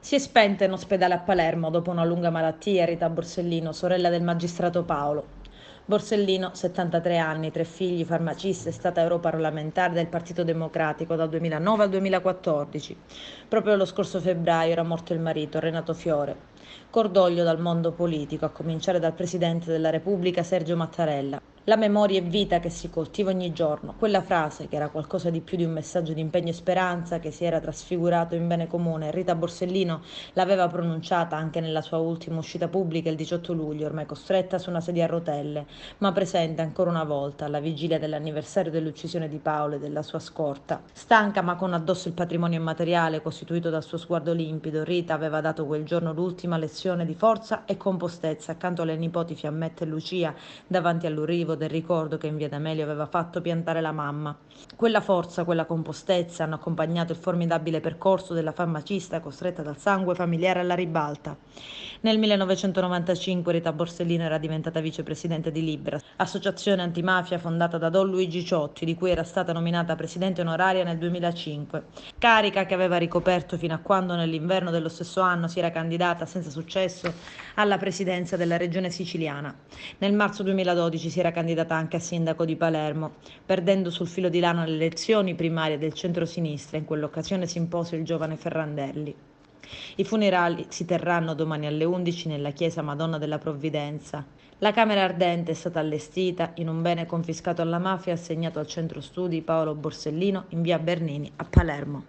Si è spenta in ospedale a Palermo dopo una lunga malattia Rita Borsellino, sorella del magistrato Paolo. Borsellino, 73 anni, 3 figli, farmacista, è stata europarlamentare del Partito Democratico dal 2009 al 2014. Proprio lo scorso febbraio era morto il marito, Renato Fiore. Cordoglio dal mondo politico, a cominciare dal Presidente della Repubblica Sergio Mattarella. La memoria è vita che si coltiva ogni giorno. Quella frase, che era qualcosa di più di un messaggio di impegno e speranza, che si era trasfigurato in bene comune, Rita Borsellino l'aveva pronunciata anche nella sua ultima uscita pubblica il 18 luglio, ormai costretta su una sedia a rotelle, ma presente ancora una volta alla vigilia dell'anniversario dell'uccisione di Paolo e della sua scorta. Stanca ma con addosso il patrimonio immateriale costituito dal suo sguardo limpido, Rita aveva dato quel giorno l'ultima lezione di forza e compostezza accanto alle nipoti Fiammetta e Lucia, davanti all'urivo del ricordo che in via D'Amelio aveva fatto piantare la mamma. Quella forza, quella compostezza hanno accompagnato il formidabile percorso della farmacista costretta dal sangue familiare alla ribalta. Nel 1995 Rita Borsellino era diventata vicepresidente di Libera, associazione antimafia fondata da Don Luigi Ciotti, di cui era stata nominata presidente onoraria nel 2005, carica che aveva ricoperto fino a quando nell'inverno dello stesso anno si era candidata senza successo alla presidenza della regione siciliana. Nel marzo 2012 si era candidata anche a sindaco di Palermo, perdendo sul filo di lana le elezioni primarie del centro-sinistra. In quell'occasione si impose il giovane Ferrandelli. I funerali si terranno domani alle 11 nella chiesa Madonna della Provvidenza. La camera ardente è stata allestita in un bene confiscato alla mafia e assegnato al centro studi Paolo Borsellino in via Bernini a Palermo.